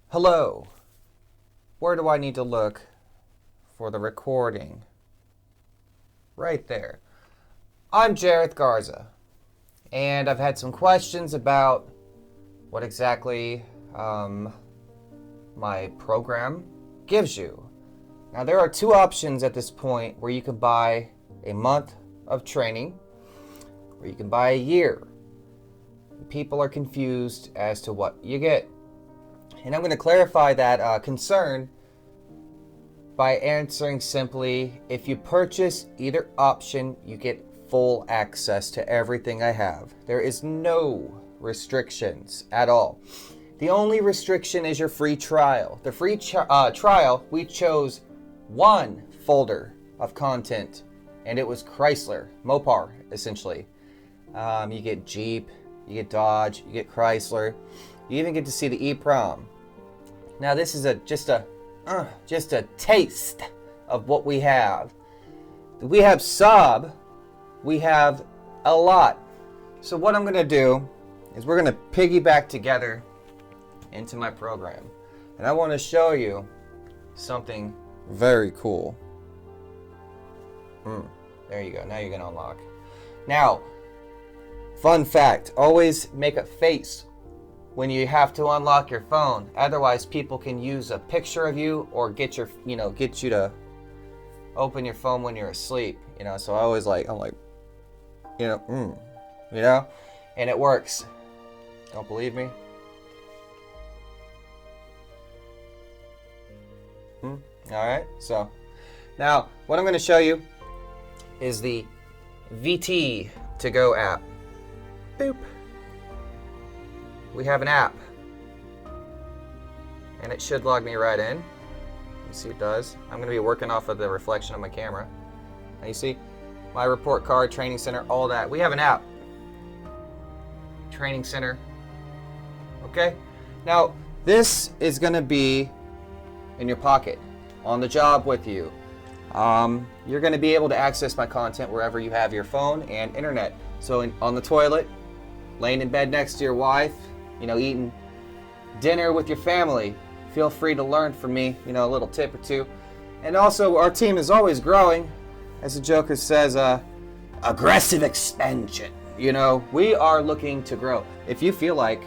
Hello. Where do I need to look for the recording? Right there. I'm Jareth Garza, and I've had some questions about what exactly my program gives you. Now, there are two options at this point where you can buy a month of training, or you can buy a year. People are confused as to what you get. And I'm going to clarify that concern by answering simply, if you purchase either option, you get full access to everything I have. There is no restrictions at all. The only restriction is your free trial. The free trial, we chose one folder of content, and it was Chrysler, Mopar, essentially. You get Jeep, you get Dodge, you get Chrysler. You even get to see the EEPROM. Now this is just a taste of what we have. We have Saab, we have a lot. So what I'm gonna do is we're gonna piggyback together into my program. And I wanna show you something very cool. There you go, now you're gonna unlock. Now, fun fact, always make a face when you have to unlock your phone. Otherwise, people can use a picture of you or get you to open your phone when you're asleep. So I always and it works. Don't believe me? All right. So now what I'm going to show you is the VT to Go app. Boop. We have an app, and it should log me right in. You see it does. I'm going to be working off of the reflection of my camera. Now you see my report card, training center, all that. We have an app. Training center. Okay? Now, this is going to be in your pocket, on the job with you. You're going to be able to access my content wherever you have your phone and internet. So on the toilet, laying in bed next to your wife, eating dinner with your family, feel free to learn from me, a little tip or two. And also, our team is always growing. As the Joker says, aggressive expansion. We are looking to grow. If you feel like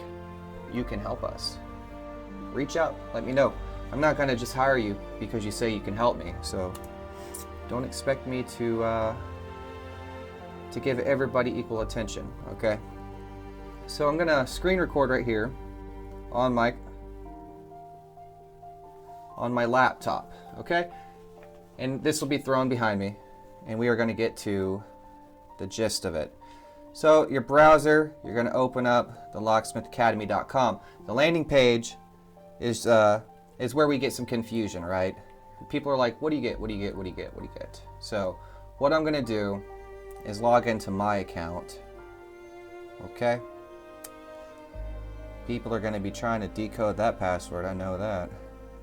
you can help us, reach out, let me know. I'm not going to just hire you because you say you can help me. So don't expect me to give everybody equal attention, okay? So I'm going to screen record right here on my laptop, okay? And this will be thrown behind me, and we are going to get to the gist of it. So your browser, you're going to open up the locksmithacademy.com. The landing page is where we get some confusion, right? People are like, what do you get? What do you get? What do you get? What do you get? So what I'm going to do is log into my account, okay? People are going to be trying to decode that password, I know that.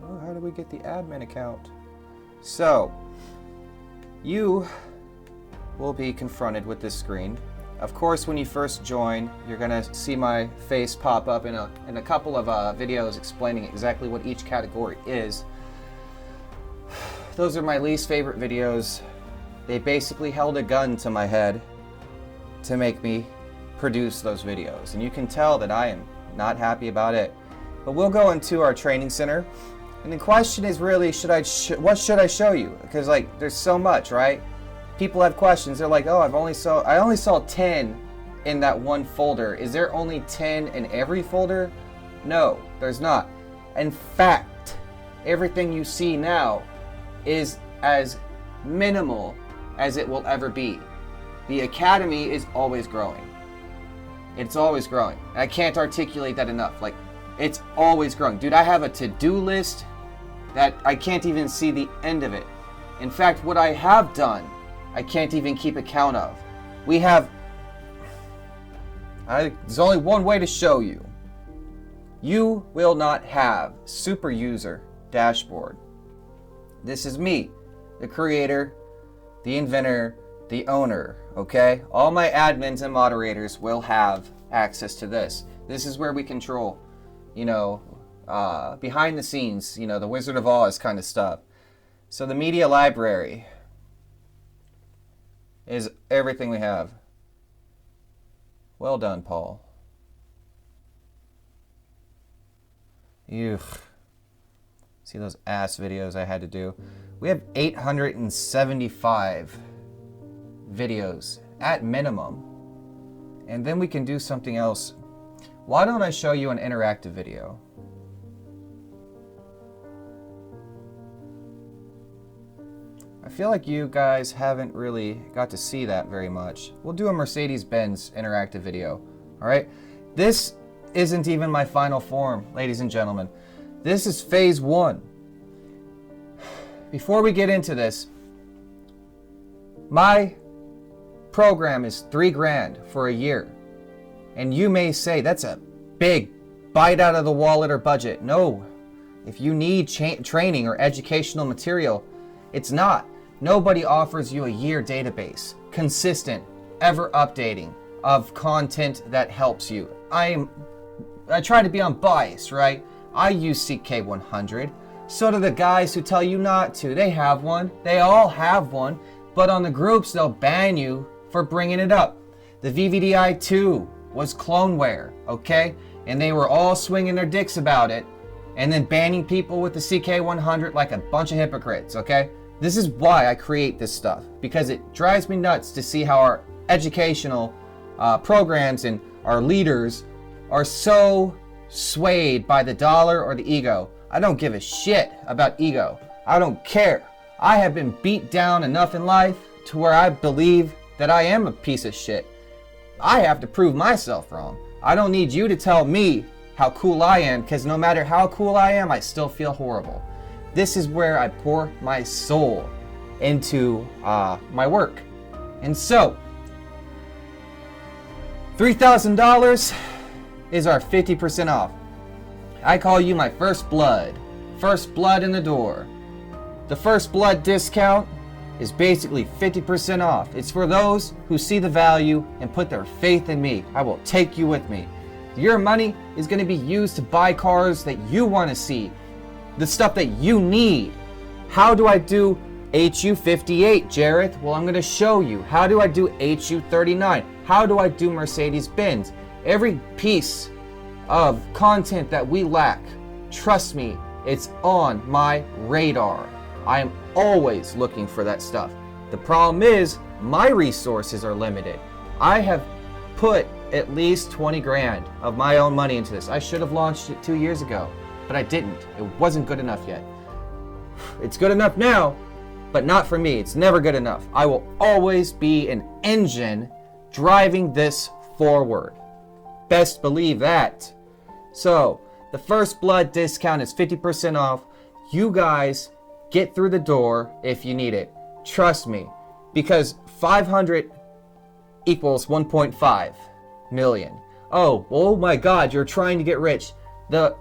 Oh, how do we get the admin account? So, you will be confronted with this screen. Of course, when you first join, you're going to see my face pop up in a couple of videos explaining exactly what each category is. Those are my least favorite videos. They basically held a gun to my head to make me produce those videos. And you can tell that I am not happy about it. But we'll go into our training center, and the question is really, what should I show you? Because there's so much, right? People have questions. They're like, oh, I only saw 10 in that one folder. Is there only 10 in every folder? No, there's not. In fact, everything you see now is as minimal as it will ever be. The Academy is always growing. It's always growing. I can't articulate that enough. It's always growing. Dude, I have a to-do list that I can't even see the end of it. In fact, what I have done, I can't even keep account of. There's only one way to show you. You will not have super user dashboard. This is me, the creator, the inventor, the owner, okay? All my admins and moderators will have access to this. This is where we control, behind the scenes, the Wizard of Oz kind of stuff. So the media library is everything we have. Well done, Paul. See those ass videos I had to do? We have 875 videos at minimum. And then we can do something else. Why don't I show you an interactive video? I feel like you guys haven't really got to see that very much. We'll do a Mercedes-Benz interactive video, all right? This isn't even my final form, ladies and gentlemen. This is phase 1. Before we get into this, my program is $3,000 for a year. And you may say, that's a big bite out of the wallet or budget. No, if you need training or educational material, it's not. Nobody offers you a year database, consistent, ever updating of content that helps you. I try to be unbiased, right? I use CK100. So do the guys who tell you not to. They have one. They all have one. But on the groups, they'll ban you for bringing it up. The VVDI2 was cloneware, okay? And they were all swinging their dicks about it and then banning people with the CK100 like a bunch of hypocrites, okay? This is why I create this stuff, because it drives me nuts to see how our educational programs and our leaders are so swayed by the dollar or the ego. I don't give a shit about ego. I don't care. I have been beat down enough in life to where I believe that I am a piece of shit. I have to prove myself wrong. I don't need you to tell me how cool I am, because no matter how cool I am, I still feel horrible. This is where I pour my soul into my work. And so, $3,000 is our 50% off. I call you my first blood. First blood in the door. The first blood discount is basically 50% off. It's for those who see the value and put their faith in me. I will take you with me. Your money is going to be used to buy cars that you want to see. The stuff that you need. How do I do HU58, Jareth? Well, I'm going to show you. How do I do HU39? How do I do Mercedes-Benz? Every piece of content that we lack, trust me, it's on my radar. I am always looking for that stuff. The problem is my resources are limited. I have put at least 20 grand of my own money into this. I should have launched it 2 years ago, but I didn't. It wasn't good enough yet. It's good enough now, but not for me. It's never good enough. I will always be an engine driving this forward. Best believe that. So, the first blood discount is 50% off. You guys get through the door if you need it. Trust me, because 500 equals 1.5 million. Oh my God, you're trying to get rich. The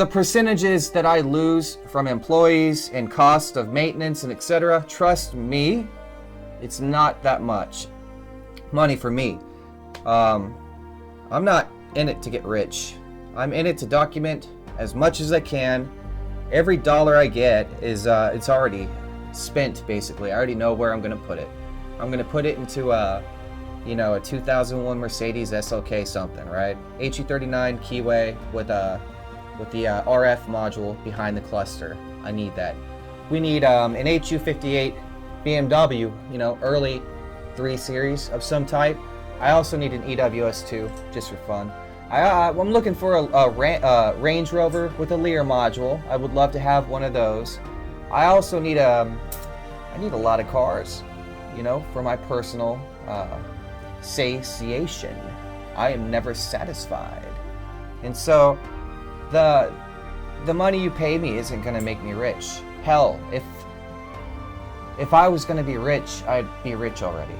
percentages that I lose from employees and cost of maintenance and etc., trust me, it's not that much money for me. I'm not in it to get rich. I'm in it to document as much as I can. Every dollar I get is it's already spent basically. I already know where I'm gonna put it. I'm gonna put it into a 2001 Mercedes SLK something, right? HU39 keyway with the RF module behind the cluster. I need that. We need an HU58 BMW, early 3 Series of some type. I also need an EWS2 just for fun. I'm looking for a Range Rover with a Lear module. I would love to have one of those. I also need I need a lot of cars, for my personal satiation. I am never satisfied. And so the money you pay me isn't going to make me rich. Hell, if I was going to be rich, I'd be rich already.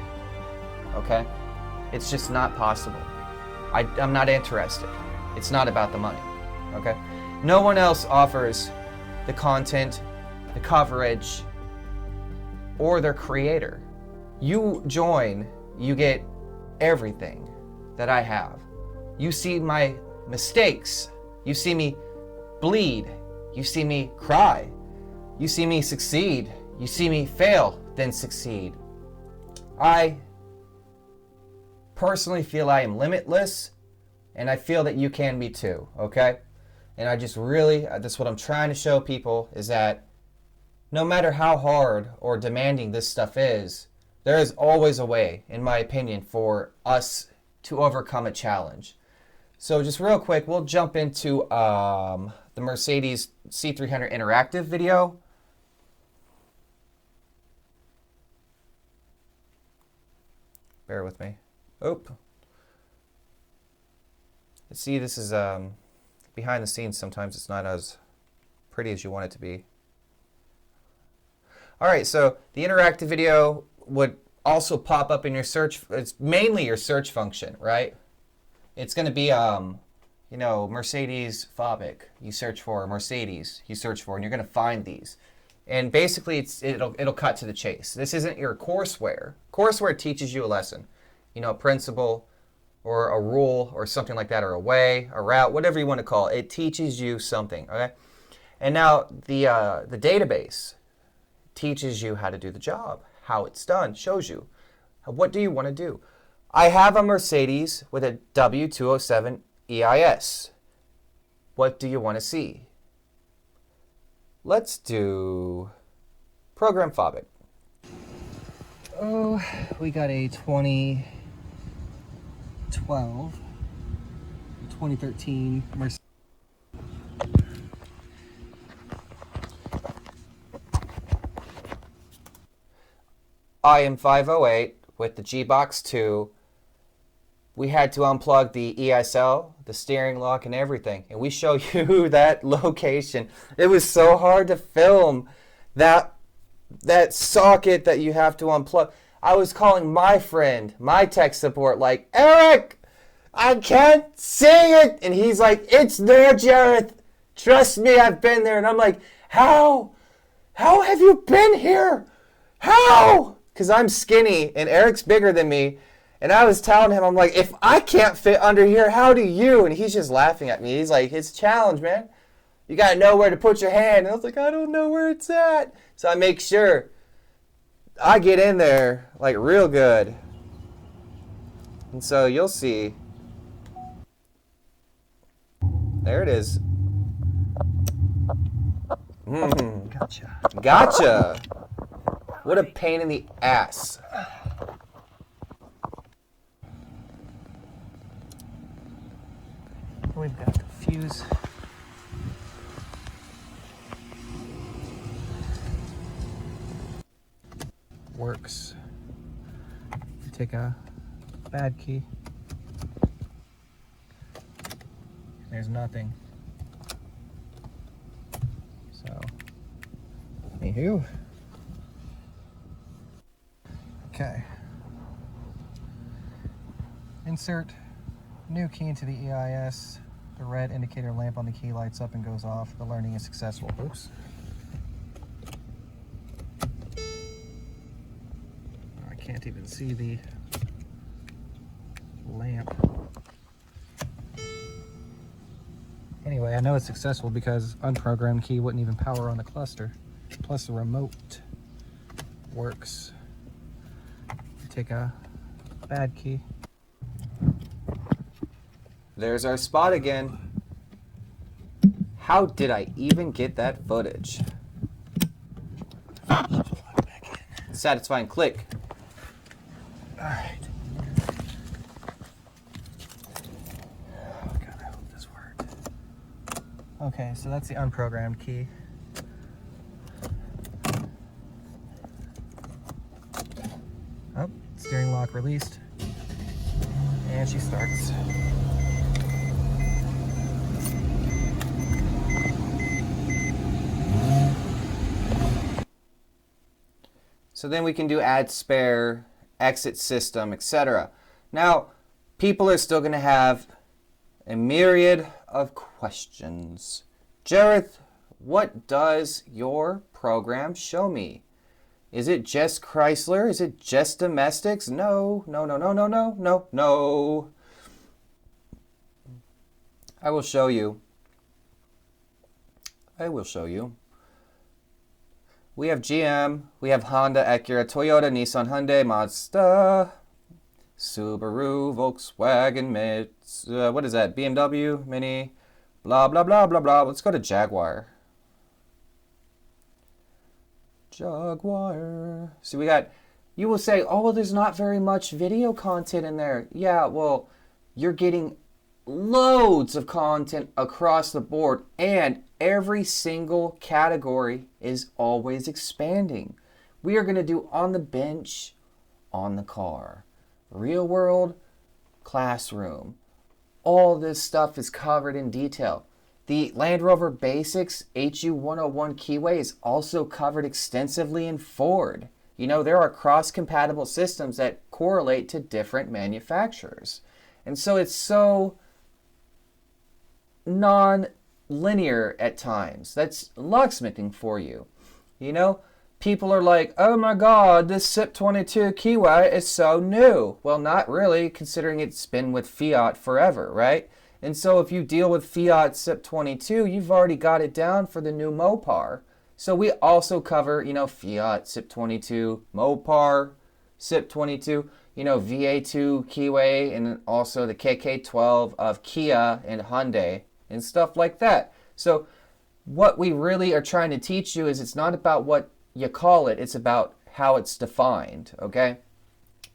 Okay? It's just not possible. I'm not interested. It's not about the money. Okay? No one else offers the content, the coverage, or their creator. You join, you get everything that I have. You see my mistakes. You see me bleed. You see me cry. You see me succeed. You see me fail, then succeed. I personally feel I am limitless, and I feel that you can be too, okay? And I just really, that's what I'm trying to show people, is that no matter how hard or demanding this stuff is, there is always a way, in my opinion, for us to overcome a challenge. So just real quick, we'll jump into the Mercedes C300 interactive video. Bear with me. Oop. See, this is behind the scenes. Sometimes it's not as pretty as you want it to be. All right, so the interactive video would also pop up in your search. It's mainly your search function, right? It's going to be, you know, Mercedes Fabic. You search for Mercedes. You search for, and you're going to find these. And basically, it'll cut to the chase. This isn't your courseware. Courseware teaches you a lesson, you know, a principle or a rule or something like that, or a way, a route, whatever you want to call it. It teaches you something, okay? And now the database teaches you how to do the job, how it's done, shows you. What do you want to do? I have a Mercedes with a W207 EIS. What do you want to see? Let's do Program Fabic. Oh, we got a 2012, 2013 Mercedes. IM508 with the G-Box 2. We had to unplug the ESL, the steering lock, and everything. And we show you that location. It was so hard to film that socket that you have to unplug. I was calling my friend, my tech support, like, Eric, I can't see it. And he's like, it's there, Jareth. Trust me, I've been there. And I'm like, how? How have you been here? How? Because I'm skinny and Eric's bigger than me. And I was telling him, I'm like, if I can't fit under here, how do you? And he's just laughing at me. He's like, it's a challenge, man. You got to know where to put your hand. And I was like, I don't know where it's at. So I make sure I get in there like real good. And so you'll see. There it is. Gotcha. Gotcha. What a pain in the ass. We've got the fuse. Works. You take a bad key. There's nothing. So, anywho. Okay. Insert new key into the EIS. The red indicator lamp on the key lights up and goes off. The learning is successful. Oops. I can't even see the lamp. Anyway, I know it's successful because unprogrammed key wouldn't even power on the cluster. Plus the remote works. Take a bad key. There's our spot again. How did I even get that footage? Satisfying click. Alright. Oh god, I hope this worked. Okay, so that's the unprogrammed key. Oh, steering lock released. And she starts. So then we can do add spare, exit system, etc. Now, people are still going to have a myriad of questions. Jareth, what does your program show me? Is it just Chrysler? Is it just domestics? No, no, no, no, no, no, no, no. I will show you. I will show you. We have GM, we have Honda, Acura, Toyota, Nissan, Hyundai, Mazda, Subaru, Volkswagen, what is that? BMW, Mini, blah, blah, blah, blah, blah. Let's go to Jaguar. Jaguar. So we got, you will say, oh, well, there's not very much video content in there. Yeah, well, you're getting loads of content across the board, and every single category is always expanding. We are going to do on the bench, on the car, real world, classroom. All this stuff is covered in detail. The Land Rover Basics HU101 Keyway is also covered extensively in Ford. You know, there are cross-compatible systems that correlate to different manufacturers. And so it's so non-linear at times. That's locksmithing for you. You know, people are like, oh my God, this SIP22 Keyway is so new. Well, not really, considering it's been with Fiat forever, right? And so if you deal with Fiat SIP22, you've already got it down for the new Mopar. So we also cover, you know, Fiat SIP22, Mopar SIP22, you know, VA2 Keyway, and also the KK12 of Kia and Hyundai and stuff like that. So what we really are trying to teach you is it's not about what you call it, it's about how it's defined, okay?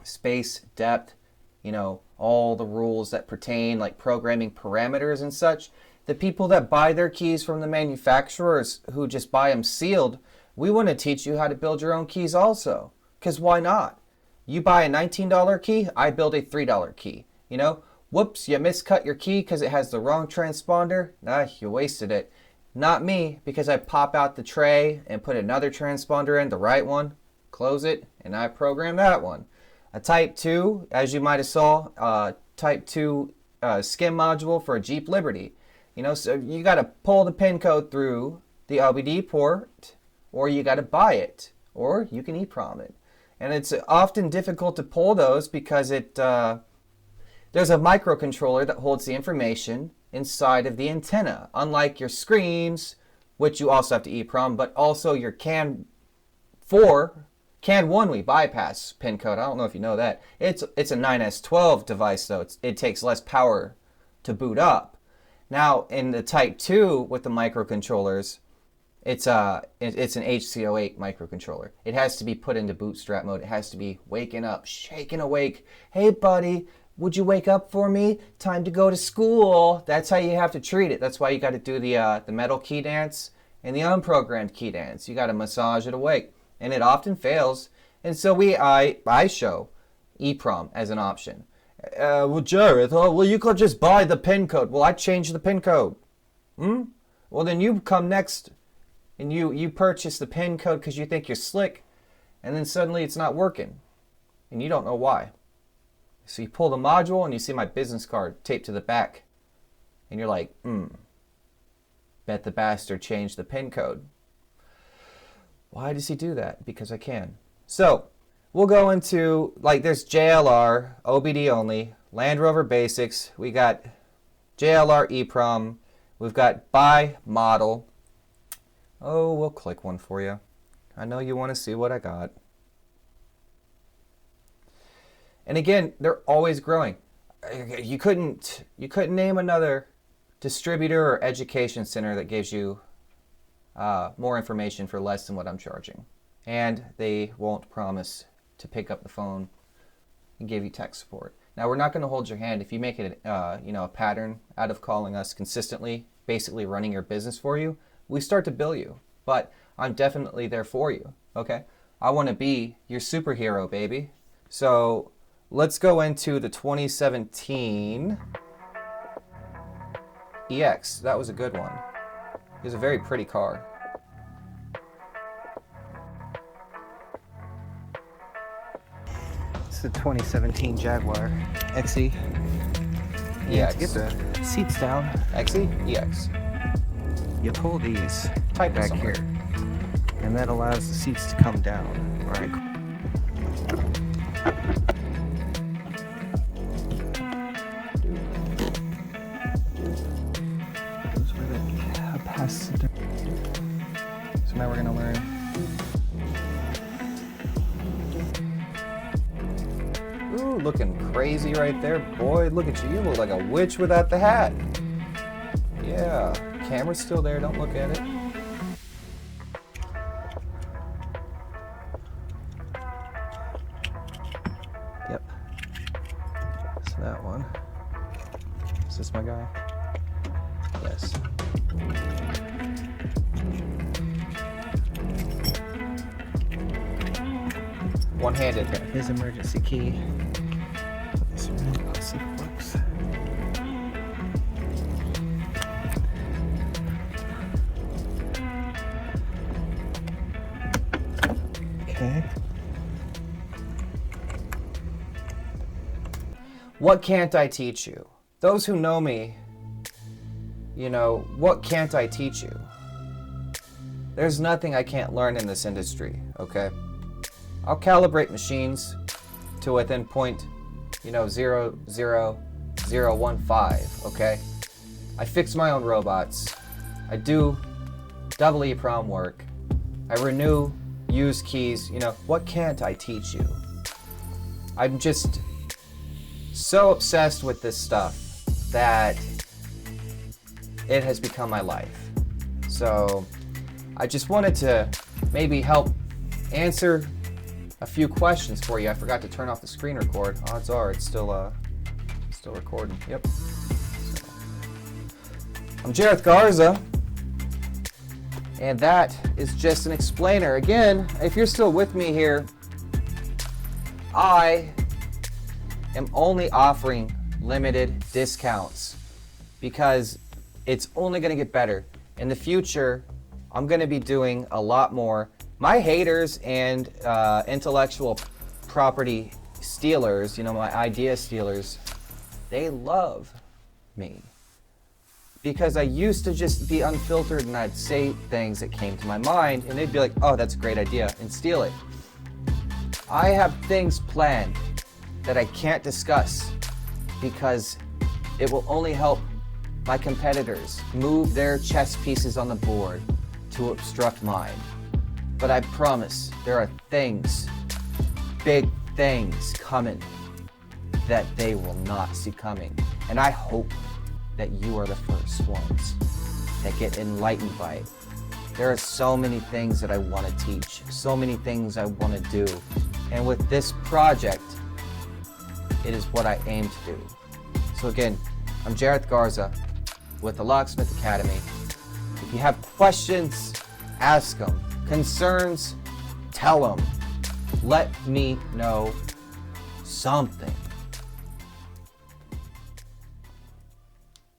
Space, depth, you know, all the rules that pertain, like programming parameters and such. The people that buy their keys from the manufacturers who just buy them sealed, we want to teach you how to build your own keys also. Because why not? You buy a $19 key, I build a $3 key. You know, whoops, you miscut your key because it has the wrong transponder. You wasted it. Not me, because I pop out the tray and put another transponder in, the right one, close it, and I program that one. A Type 2, as you might have saw, Type 2 SCIM module for a Jeep Liberty. You know, so you got to pull the pin code through the OBD port, or you got to buy it, or you can EEPROM it. And it's often difficult to pull those because there's a microcontroller that holds the information inside of the antenna, unlike your screens, which you also have to EEPROM, but also your CAN 1 we bypass pin code. I don't know if you know that. It's a 9S12 device, though. It takes less power to boot up. Now, in the Type 2 with the microcontrollers, it's an HC08 microcontroller. It has to be put into bootstrap mode. It has to be waking up, shaking awake. Hey, buddy, would you wake up for me? Time to go to school. That's how you have to treat it. That's why you got to do the metal key dance and the unprogrammed key dance. You got to massage it awake. And it often fails. And so I show EEPROM as an option. Well, Jared, well, you could just buy the pin code. Well, I changed the pin code. Well, then you come next and you purchase the pin code because you think you're slick, and then suddenly it's not working, and you don't know why. So you pull the module and you see my business card taped to the back, and you're like, bet the bastard changed the pin code. Why does he do that? Because I can. So we'll go into, like, there's JLR, OBD only, Land Rover Basics. We got JLR EEPROM. We've got by model. Oh, we'll click one for you. I know you want to see what I got. And again, they're always growing. You couldn't name another distributor or education center that gives you more information for less than what I'm charging. And they won't promise to pick up the phone and give you tech support. Now, we're not going to hold your hand if you make it a pattern out of calling us consistently, basically running your business for you. We start to bill you, but I'm definitely there for you, okay? I want to be your superhero, baby. So let's go into the 2017 EX. That was a good one. It was a very pretty car. It's the 2017 Jaguar XE. Yeah, to get the seats down, XE? EX. you pull these Type back somewhere. here, and that allows the seats to come down. All right. So now we're gonna learn. Ooh, looking crazy right there, boy. Look at you. You look like a witch without the hat. Yeah. Camera's still there. Don't look at it. Yep. So that one. Is this my guy? Yes. One-handed here. His emergency key. This one, let's see if it works. Okay. What can't I teach you? Those who know me, you know, what can't I teach you? There's nothing I can't learn in this industry, okay? I'll calibrate machines to within point, 0.00015, okay? I fix my own robots. I do double EEPROM work. I renew used keys. What can't I teach you? I'm just so obsessed with this stuff that it has become my life. So I just wanted to maybe help answer a few questions for you. I forgot to turn off the screen record. Odds are it's still recording. Yep. So, I'm Jareth Garza, and that is just an explainer. Again, if you're still with me here, I am only offering limited discounts because it's only going to get better. In the future, I'm going to be doing a lot more. My haters and intellectual property stealers, my idea stealers, they love me. Because I used to just be unfiltered and I'd say things that came to my mind and they'd be like, oh, that's a great idea, and steal it. I have things planned that I can't discuss because it will only help my competitors move their chess pieces on the board to obstruct mine. But I promise there are things, big things coming that they will not see coming. And I hope that you are the first ones that get enlightened by it. There are so many things that I want to teach, so many things I want to do. And with this project, it is what I aim to do. So again, I'm Jareth Garza with the Locksmith Academy. If you have questions, ask them. Concerns, tell them. Let me know something.